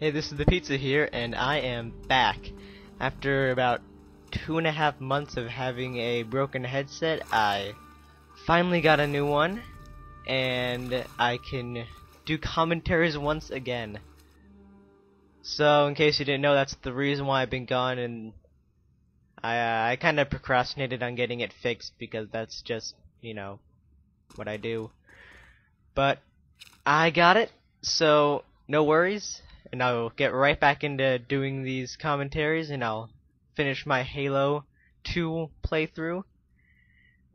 Hey, this is the pizza here, and I am back. After about 2.5 months of having a broken headset, I finally got a new one, and I can do commentaries once again. So, in case you didn't know, that's the reason why I've been gone, and I kind of procrastinated on getting it fixed because that's just, you know, what I do. But I got it, so no worries. And I'll get right back into doing these commentaries, and I'll finish my Halo 2 playthrough.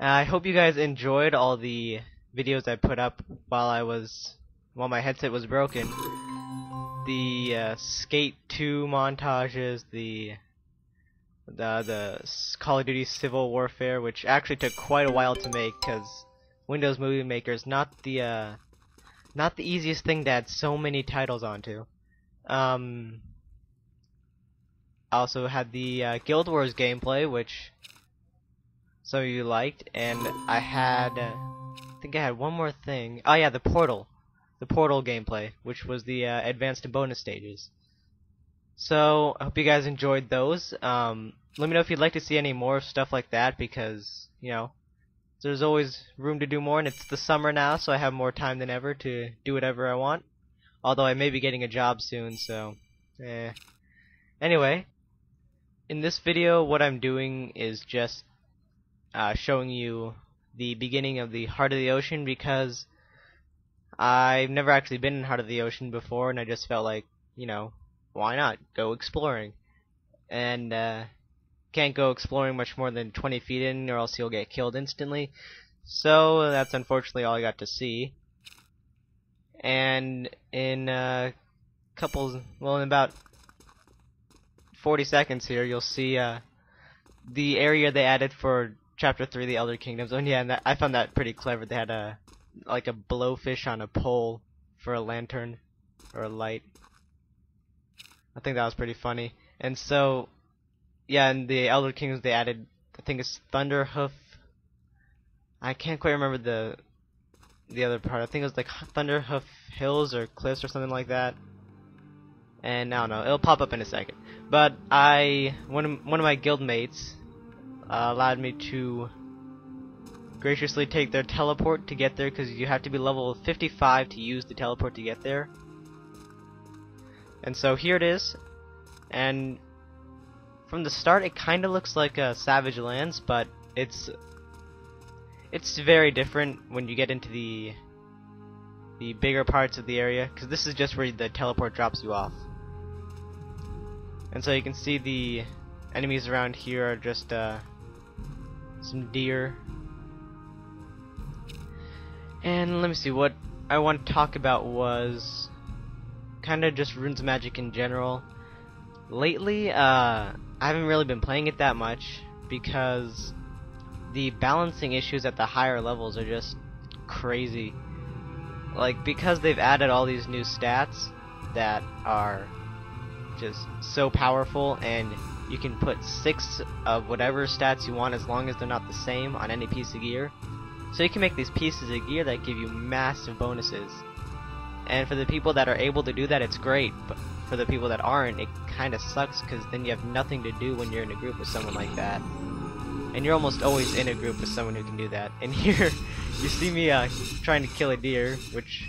I hope you guys enjoyed all the videos I put up while my headset was broken. The Skate 2 montages, the Call of Duty Civil Warfare, which actually took quite a while to make because Windows Movie Maker is not the easiest thing to add so many titles onto. I also had the Guild Wars gameplay, which some of you liked, and I think I had one more thing. Oh yeah, the Portal gameplay, which was the advanced and bonus stages. So I hope you guys enjoyed those. Let me know if you'd like to see any more stuff like that, because you know there's always room to do more, and it's the summer now, so I have more time than ever to do whatever I want. Although I may be getting a job soon, so anyway, in this video what I'm doing is just showing you the beginning of the Heart of the Ocean, because I've never actually been in Heart of the Ocean before, and I just felt like, you know, why not go exploring? And can't go exploring much more than 20 feet in, or else you'll get killed instantly. So that's unfortunately all I got to see. And in in about 40 seconds here, you'll see the area they added for Chapter 3, the Elder Kingdoms. And yeah, and I found that pretty clever. They had like a blowfish on a pole for a lantern or a light. I think that was pretty funny. And so, yeah, in the Elder Kingdoms they added, I think it's Thunderhoof. I can't quite remember the other part. I think it was like Thunderhoof Hills or Cliffs or something like that. And I don't know, it'll pop up in a second. But one of my guild mates allowed me to graciously take their teleport to get there, because you have to be level 55 to use the teleport to get there. And so here it is. And from the start it kind of looks like Savage Lands, but it's very different when you get into the bigger parts of the area, because this is just where the teleport drops you off. And so you can see the enemies around here are just some deer. And let me see, what I want to talk about was kind of just Runes Magic in general. Lately, I haven't really been playing it that much because the balancing issues at the higher levels are just crazy. Like, because they've added all these new stats that are just so powerful, and you can put 6 of whatever stats you want as long as they're not the same on any piece of gear. So you can make these pieces of gear that give you massive bonuses. And for the people that are able to do that, it's great, but for the people that aren't, it kinda sucks, because then you have nothing to do when you're in a group with someone like that. And you're almost always in a group with someone who can do that. And here, you see me trying to kill a deer, which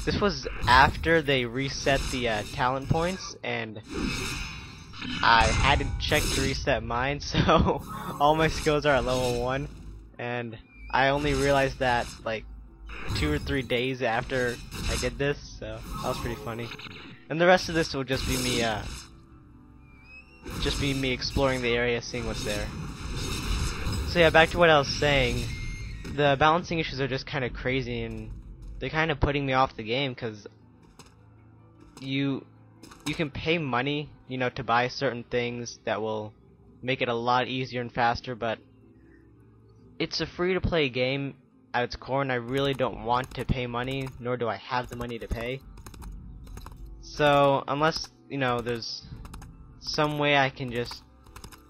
this was after they reset the talent points, and I hadn't checked to reset mine, so all my skills are at level 1, and I only realized that like 2 or 3 days after I did this, so that was pretty funny. And the rest of this will just be me exploring the area, seeing what's there. So yeah, back to what I was saying. The balancing issues are just kind of crazy, and they're kind of putting me off the game, because you can pay money, you know, to buy certain things that will make it a lot easier and faster, but it's a free-to-play game at its core, and I really don't want to pay money, nor do I have the money to pay. So unless, you know, there's some way I can just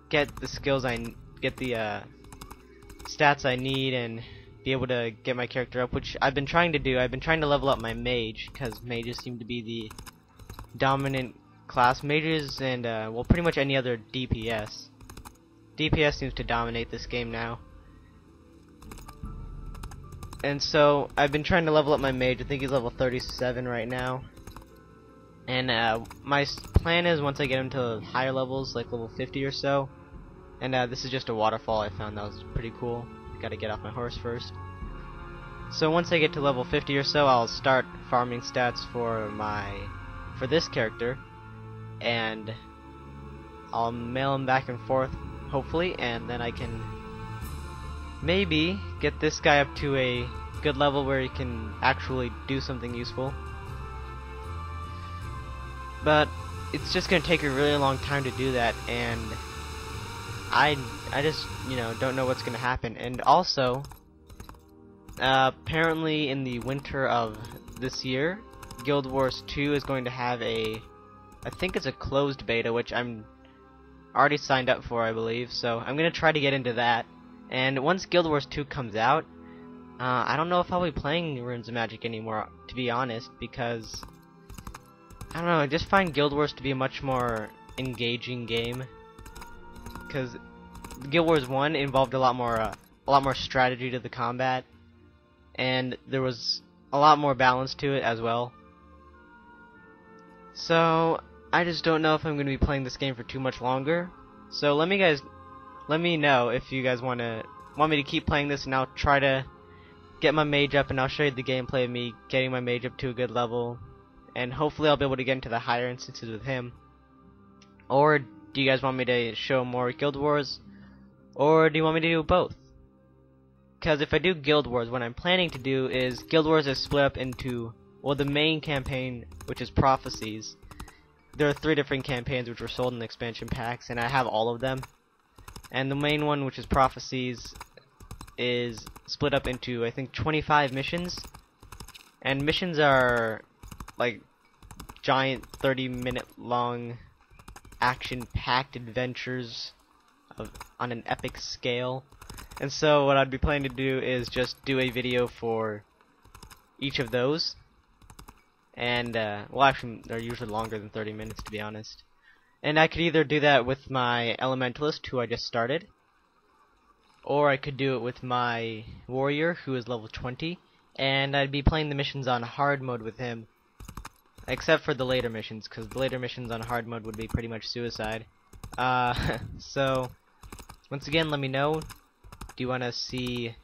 get the skills get the stats I need and be able to get my character up, which I've been trying to do. I've been trying to level up my mage, because mages seem to be dominant class. Mages and well, pretty much any other DPS. DPS seems to dominate this game now. And so I've been trying to level up my mage. I think he's level 37 right now. And my plan is once I get him to higher levels, like level 50 or so. And this is just a waterfall I found that was pretty cool. Gotta get off my horse first. So once I get to level 50 or so, I'll start farming stats for this character, and I'll mail him back and forth, hopefully, and then I can maybe get this guy up to a good level where he can actually do something useful. But it's just gonna take a really long time to do that, and I just, you know, don't know what's gonna happen. And also, apparently in the winter of this year, Guild Wars 2 is going to have I think it's a closed beta, which I'm already signed up for, I believe. So I'm gonna try to get into that. And once Guild Wars 2 comes out, I don't know if I'll be playing Runes of Magic anymore, to be honest, because I don't know. I just find Guild Wars to be a much more engaging game. Because Guild Wars 1 involved a lot more strategy to the combat, and there was a lot more balance to it as well. So I just don't know if I'm going to be playing this game for too much longer. So let me know if you guys want me to keep playing this, and I'll try to get my mage up, and I'll show you the gameplay of me getting my mage up to a good level, and hopefully I'll be able to get into the higher instances with him. Or do you guys want me to show more Guild Wars, or do you want me to do both? Because if I do Guild Wars, what I'm planning to do is Guild Wars is split up into, well, the main campaign, which is Prophecies. There are 3 different campaigns which were sold in expansion packs, and I have all of them. And the main one, which is Prophecies, is split up into, I think, 25 missions. And missions are like giant 30-minute long action-packed adventures on an epic scale. And so what I'd be planning to do is just do a video for each of those. And well, actually they're usually longer than 30 minutes, to be honest. And I could either do that with my Elementalist, who I just started, or I could do it with my Warrior, who is level 20, and I'd be playing the missions on hard mode with him. Except for the later missions, because the later missions on hard mode would be pretty much suicide. So, once again, let me know. Do you want to see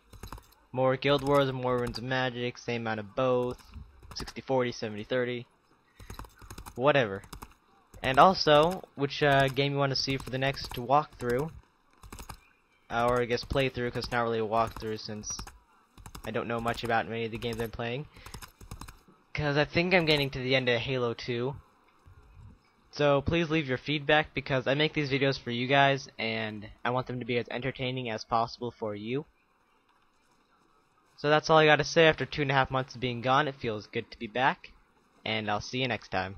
more Guild Wars, more Runes of Magic, same amount of both, 60-40, 70-30, whatever. And also, which game you want to see for the next walkthrough, or I guess playthrough, because it's not really a walkthrough since I don't know much about many of the games I'm playing. Because I think I'm getting to the end of Halo 2. So please leave your feedback, because I make these videos for you guys, and I want them to be as entertaining as possible for you. So that's all I gotta say. After 2.5 months of being gone, it feels good to be back, and I'll see you next time.